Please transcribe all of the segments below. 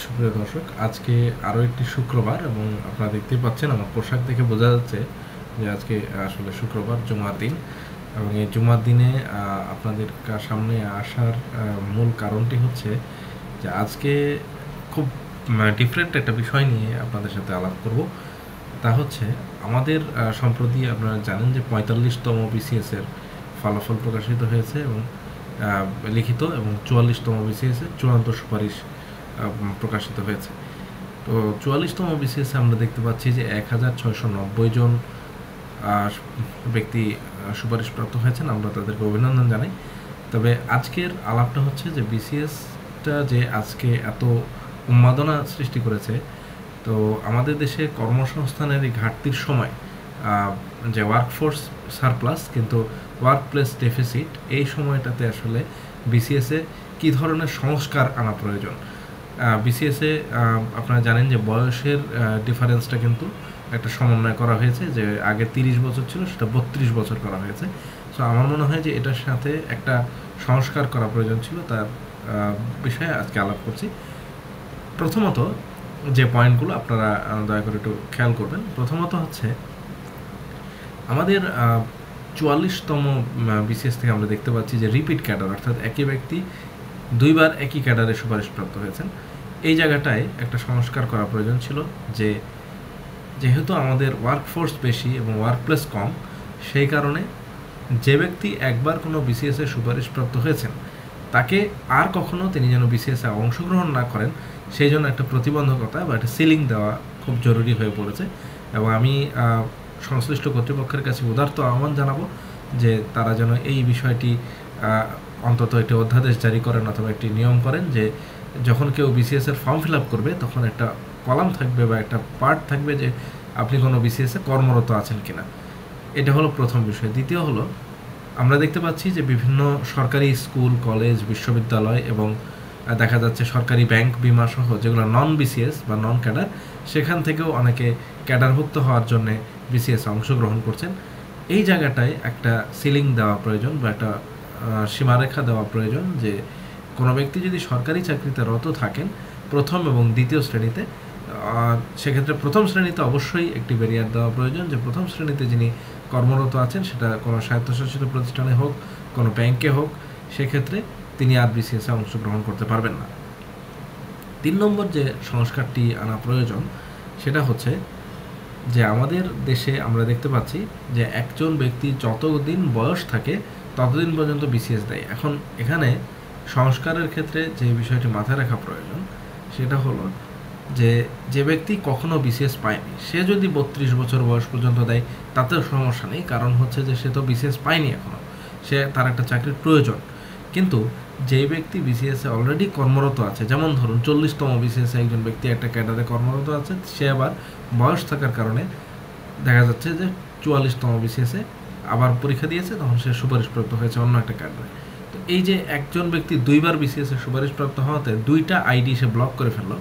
সুপ্রিয় দর্শক, আজকে আরও একটি শুক্রবার এবং আপনারা দেখতেই পাচ্ছেন আমার পোশাক দেখে বোঝা যাচ্ছে যে আজকে আসলে শুক্রবার, জুমার দিন। এবং এই জুমার দিনে আপনাদের সামনে আসার মূল কারণটি হচ্ছে যে আজকে খুব ডিফারেন্ট একটা বিষয় নিয়ে আপনাদের সাথে আলাপ করব। তা হচ্ছে আমাদের সম্প্রতি আপনারা জানেন যে 45তম বিসিএসের ফলাফল প্রকাশিত হয়েছে এবং লিখিত, এবং 44তম বিসিএসের চূড়ান্ত সুপারিশ প্রকাশিত হয়েছে। তো 44তম বিসিএসে আমরা দেখতে পাচ্ছি যে 1690 জন ব্যক্তি সুপারিশপ্রাপ্ত হয়েছেন। আমরা তাদেরকে অভিনন্দন জানাই। তবে আজকের আলাপটা হচ্ছে যে বিসিএসটা যে আজকে এত উন্মাদনা সৃষ্টি করেছে, তো আমাদের দেশে কর্মসংস্থানের এই ঘাটতির সময় যে ওয়ার্কফোর্স সারপ্লাস কিন্তু ওয়ার্ক প্লেস ডেফিসিট, এই সময়টাতে আসলে বিসিএসে কী ধরনের সংস্কার আনা প্রয়োজন। বিসিএসে আপনারা জানেন যে বয়সের ডিফারেন্সটা কিন্তু একটা সমন্বয় করা হয়েছে, যে আগে 30 বছর ছিল সেটা 32 বছর করা হয়েছে। সো আমার মনে হয় যে এটার সাথে একটা সংস্কার করা প্রয়োজন ছিল, তার বিষয়ে আজকে আলাপ করছি। প্রথমত যে পয়েন্টগুলো আপনারা দয়া করে একটু খেয়াল করবেন, প্রথমত হচ্ছে আমাদের 44তম বিসিএস থেকে আমরা দেখতে পাচ্ছি যে রিপিট ক্যাডার, অর্থাৎ একই ব্যক্তি দুইবার একই ক্যাডারে সুপারিশপ্রাপ্ত হয়েছেন। এই জায়গাটায় একটা সংস্কার করা প্রয়োজন ছিল, যে যেহেতু আমাদের ওয়ার্কফোর্স বেশি এবং ওয়ার্কপ্লেস কম, সেই কারণে যে ব্যক্তি একবার কোনো বিসিএসে সুপারিশপ্রাপ্ত হয়েছেন তাকে আর কখনো তিনি যেন বিসিএসে অংশগ্রহণ না করেন, সেই জন্য একটা প্রতিবন্ধকতা বা একটা সিলিং দেওয়া খুব জরুরি হয়ে পড়েছে। এবং আমি সংশ্লিষ্ট কর্তৃপক্ষের কাছে উদারত আহ্বান জানাবো যে তারা যেন এই বিষয়টি অন্তত একটি অধ্যাদেশ জারি করেন অথবা একটি নিয়ম করেন, যে যখন কেউ বিসিএসের ফর্ম ফিল আপ করবে তখন একটা কলাম থাকবে বা একটা পার্ট থাকবে যে আপনি কোনো বিসিএসে কর্মরত আছেন কিনা। এটা হলো প্রথম বিষয়। দ্বিতীয় হলো, আমরা দেখতে পাচ্ছি যে বিভিন্ন সরকারি স্কুল, কলেজ, বিশ্ববিদ্যালয় এবং দেখা যাচ্ছে সরকারি ব্যাংক, বিমা সহ যেগুলো নন বিসিএস বা নন ক্যাডার, সেখান থেকেও অনেকে ক্যাডারভুক্ত হওয়ার জন্য বিসিএসে অংশগ্রহণ করছেন। এই জায়গাটায় একটা সিলিং দেওয়া প্রয়োজন বা একটা সীমারেখা দেওয়া প্রয়োজন, যে কোনো ব্যক্তি যদি সরকারি চাকরিতে রত থাকেন প্রথম এবং দ্বিতীয় শ্রেণীতে, সেক্ষেত্রে প্রথম শ্রেণীতে অবশ্যই একটি ব্যারিয়ার দেওয়া প্রয়োজন, যে প্রথম শ্রেণীতে যিনি কর্মরত আছেন সেটা কোনো স্বায়ত্তশাসিত প্রতিষ্ঠানে হোক, কোনো ব্যাংকে হোক, সেক্ষেত্রে তিনি আর বিসিএসে অংশগ্রহণ করতে পারবেন না। 3 নম্বর যে সংস্কারটি আনা প্রয়োজন সেটা হচ্ছে যে আমাদের দেশে আমরা দেখতে পাচ্ছি যে একজন ব্যক্তি যতদিন বয়স থাকে ততদিন পর্যন্ত বিসিএস দেয়। এখন এখানে সংস্কারের ক্ষেত্রে যে বিষয়টি মাথায় রাখা প্রয়োজন সেটা হলো যে যে ব্যক্তি কখনো বিসিএস পায়নি সে যদি 32 বছর বয়স পর্যন্ত দেয় তাতেও সমস্যা নেই, কারণ হচ্ছে যে সে তো বিসিএস পায়নি এখনও, সে তার একটা চাকরির প্রয়োজন। কিন্তু যে ব্যক্তি বিসিএসে অলরেডি কর্মরত আছে, যেমন ধরুন 40তম বিসিএসে একজন ব্যক্তি একটা ক্যাডারে কর্মরত আছে, সে আবার বয়স থাকার কারণে দেখা যাচ্ছে যে 44তম বিসিএসে আবার পরীক্ষা দিয়েছে, তখন সে সুপারিশপ্রাপ্ত হয়েছে অন্য একটা ক্যাডারে। তো এই যে একজন ব্যক্তি দুইবার বিসিএসে সুপারিশপ্রাপ্ত হওয়াতে দুইটা আইডি সে ব্লক করে ফেললো,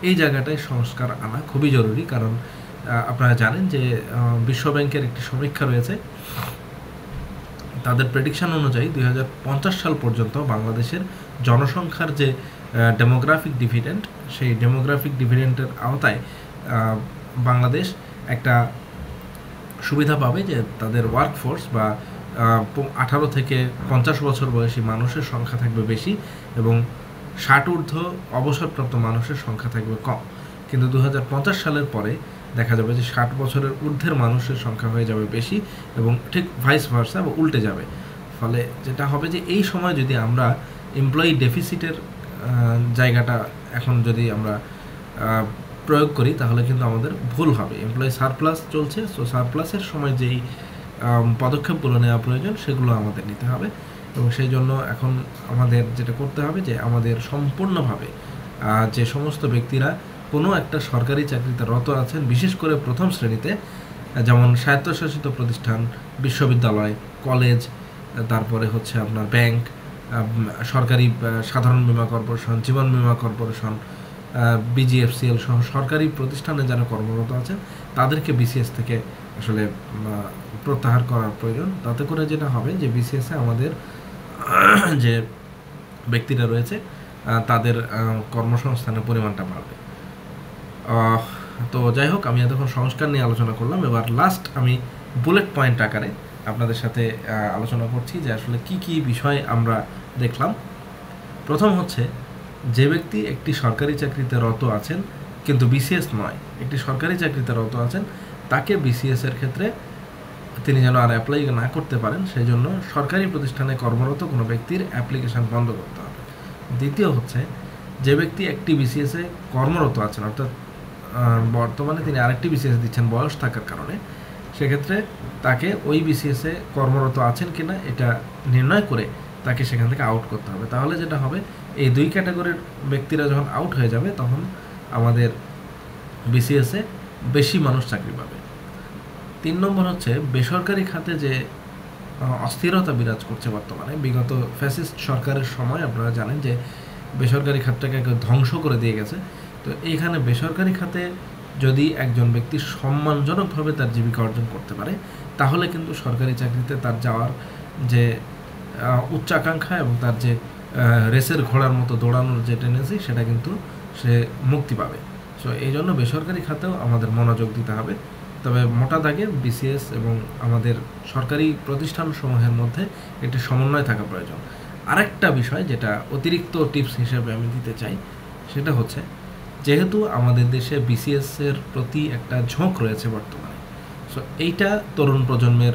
এই জায়গাটায় সংস্কার আনা খুবই জরুরি। কারণ আপনারা জানেন যে বিশ্বব্যাংকের একটি সমীক্ষা রয়েছে, তাদের প্রেডিকশন অনুযায়ী 2050 সাল পর্যন্ত বাংলাদেশের জনসংখ্যার যে ডেমোগ্রাফিক ডিভিডেন্ড, সেই ডেমোগ্রাফিক ডিভিডেন্টের আওতায় বাংলাদেশ একটা সুবিধা পাবে, যে তাদের ওয়ার্কফোর্স বা 18 থেকে 50 বছর বয়সী মানুষের সংখ্যা থাকবে বেশি এবং 60 ঊর্ধ্ব অবসরপ্রাপ্ত মানুষের সংখ্যা থাকবে কম। কিন্তু 2050 সালের পরে দেখা যাবে যে 60 বছরের ঊর্ধ্বের মানুষের সংখ্যা হয়ে যাবে বেশি এবং ঠিক ভাইস ভার্সা বা উল্টে যাবে। ফলে যেটা হবে যে এই সময় যদি আমরা এমপ্লয়ি ডেফিসিটের জায়গাটা এখন যদি আমরা প্রয়োগ করি তাহলে কিন্তু আমাদের ভুল হবে। এমপ্লয়ি সারপ্লাস চলছে, সো সারপ্লাসের সময় যেই পদক্ষেপগুলো নেওয়া প্রয়োজন সেগুলো আমাদের নিতে হবে। এবং সেই জন্য এখন আমাদের যেটা করতে হবে যে আমাদের সম্পূর্ণভাবে যে সমস্ত ব্যক্তিরা কোনো একটা সরকারি চাকরিতে রত আছেন, বিশেষ করে প্রথম শ্রেণীতে, যেমন স্বায়ত্তশাসিত প্রতিষ্ঠান, বিশ্ববিদ্যালয়, কলেজ, তারপরে হচ্ছে আপনার ব্যাংক, সরকারি সাধারণ বীমা কর্পোরেশন, জীবন বীমা কর্পোরেশন, বিজিএফসিএল সহ সরকারি প্রতিষ্ঠানে যারা কর্মরত আছেন তাদেরকে বিসিএস থেকে আসলে প্রত্যাহার করার প্রয়োজন। তাতে করে যেটা হবে যে বিসিএসে আমাদের যে ব্যক্তিরা রয়েছে তাদের কর্মসংস্থানের পরিমাণটা বাড়বে। তো যাই হোক, আমি এতক্ষণ সংস্কার নিয়ে আলোচনা করলাম। এবার লাস্ট আমি বুলেট পয়েন্ট আকারে আপনাদের সাথে আলোচনা করছি যে আসলে কি কি বিষয় আমরা দেখলাম। প্রথম হচ্ছে, যে ব্যক্তি একটি সরকারি চাকরিতে রত আছেন কিন্তু বিসিএস নয়, একটি সরকারি চাকরিতে রত আছেন, তাকে বিসিএস এর ক্ষেত্রে তিনি যেন আর অ্যাপ্লাই না করতে পারেন সেই জন্য সরকারি প্রতিষ্ঠানে কর্মরত কোনো ব্যক্তির অ্যাপ্লিকেশন বন্ধ করতে হবে। দ্বিতীয় হচ্ছে, যে ব্যক্তি একটি বিসিএসে কর্মরত আছেন, অর্থাৎ বর্তমানে তিনি আরেকটি বিসিএস দিচ্ছেন বয়স থাকার কারণে, সেক্ষেত্রে তাকে ওই বিসিএসে কর্মরত আছেন কিনা এটা নির্ণয় করে তাকে সেখান থেকে আউট করতে হবে। তাহলে যেটা হবে, এই দুই ক্যাটাগরির ব্যক্তিরা যখন আউট হয়ে যাবে তখন আমাদের বিসিএসে বেশি মানুষ চাকরি পাবে। 3 নম্বর হচ্ছে, বেসরকারি খাতে যে অস্থিরতা বিরাজ করছে বর্তমানে, বিগত ফ্যাসিস্ট সরকারের সময় আপনারা জানেন যে বেসরকারি খাতটাকে ধ্বংস করে দিয়ে গেছে। তো এইখানে বেসরকারি খাতে যদি একজন ব্যক্তি সম্মানজনকভাবে তার জীবিকা অর্জন করতে পারে, তাহলে কিন্তু সরকারি চাকরিতে তার যাওয়ার যে উচ্চাকাঙ্ক্ষা এবং তার যে রেসের ঘোড়ার মতো দৌড়ানোর যে টেন্ডেন্সি, সেটা কিন্তু সে মুক্তি পাবে। সো এই জন্য বেসরকারি খাতেও আমাদের মনোযোগ দিতে হবে। তবে মোটা দাগে বিসিএস এবং আমাদের সরকারি প্রতিষ্ঠানসমূহের মধ্যে একটি সমন্বয় থাকা প্রয়োজন। আরেকটা বিষয় যেটা অতিরিক্ত টিপস হিসেবে আমি দিতে চাই, সেটা হচ্ছে, যেহেতু আমাদের দেশে বিসিএসের প্রতি একটা ঝোঁক রয়েছে বর্তমানে, সো এইটা তরুণ প্রজন্মের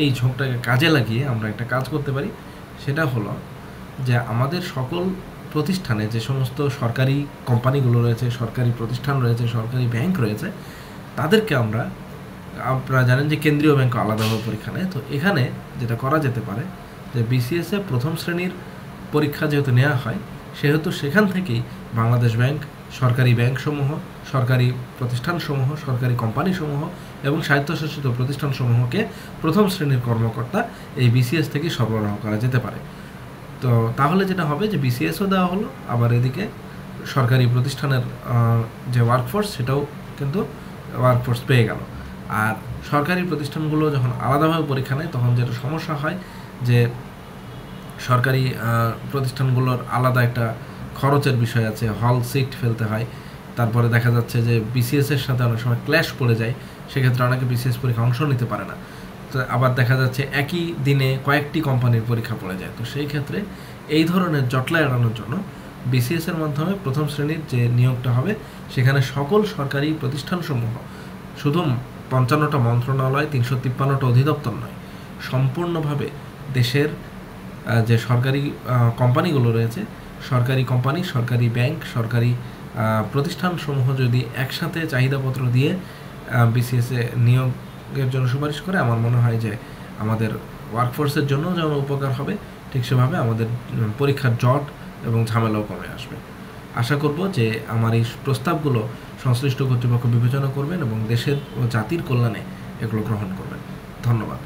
এই ঝোঁকটাকে কাজে লাগিয়ে আমরা একটা কাজ করতে পারি। সেটা হলো যে আমাদের সকল প্রতিষ্ঠানে যে সমস্ত সরকারি কোম্পানিগুলো রয়েছে, সরকারি প্রতিষ্ঠান রয়েছে, সরকারি ব্যাংক রয়েছে, তাদেরকে আপনারা জানেন যে কেন্দ্রীয় ব্যাংক আলাদাভাবে পরীক্ষা নেয়। তো এখানে যেটা করা যেতে পারে যে বিসিএসে প্রথম শ্রেণীর পরীক্ষা যেহেতু নেওয়া হয়, সেহেতু সেখান থেকেই বাংলাদেশ ব্যাংক, সরকারি ব্যাংকসমূহ, সরকারি প্রতিষ্ঠানসমূহ, সরকারি কোম্পানিসমূহ এবং স্বায়ত্তশাসিত প্রতিষ্ঠানসমূহকে প্রথম শ্রেণীর কর্মকর্তা এই বিসিএস থেকে সরবরাহ করা যেতে পারে। তো তাহলে যেটা হবে যে বিসিএসও দেওয়া হলো, আবার এদিকে সরকারি প্রতিষ্ঠানের যে ওয়ার্কফোর্স, সেটাও কিন্তু ওয়ার্কফোর্স পেয়ে গেল। আর সরকারি প্রতিষ্ঠানগুলো যখন আলাদাভাবে পরীক্ষা নেয়, তখন যেটা সমস্যা হয় যে সরকারি প্রতিষ্ঠানগুলোর আলাদা একটা খরচের বিষয় আছে, হল সিট ফেলতে হয়। তারপরে দেখা যাচ্ছে যে বিসিএসের সাথে অনেক সময় ক্ল্যাশ পড়ে যায়, সেক্ষেত্রে অনেকে বিসিএস পরীক্ষা অংশ নিতে পারে না। তো আবার দেখা যাচ্ছে একই দিনে কয়েকটি কোম্পানির পরীক্ষা পড়ে যায়। তো সেই ক্ষেত্রে এই ধরনের জটলা এড়ানোর জন্য বিসিএসের মাধ্যমে প্রথম শ্রেণীর যে নিয়োগটা হবে, সেখানে সকল সরকারি প্রতিষ্ঠানসমূহ, শুধু 55টা মন্ত্রণালয়, 353টা অধিদপ্তর নয়, সম্পূর্ণভাবে দেশের যে সরকারি কোম্পানিগুলো রয়েছে, সরকারি কোম্পানি, সরকারি ব্যাংক, সরকারি প্রতিষ্ঠানসমূহ যদি একসাথে চাহিদাপত্র দিয়ে বিসিএসে নিয়োগের জন্য সুপারিশ করে, আমার মনে হয় যে আমাদের ওয়ার্কফোর্সের জন্য যেমন উপকার হবে, ঠিক সেভাবে আমাদের পরীক্ষার জট এবং ঝামেলাও কমে আসবে। আশা করব যে আমার এই প্রস্তাবগুলো সংশ্লিষ্ট কর্তৃপক্ষ বিবেচনা করবেন এবং দেশের ও জাতির কল্যাণে এগুলো গ্রহণ করবেন। ধন্যবাদ।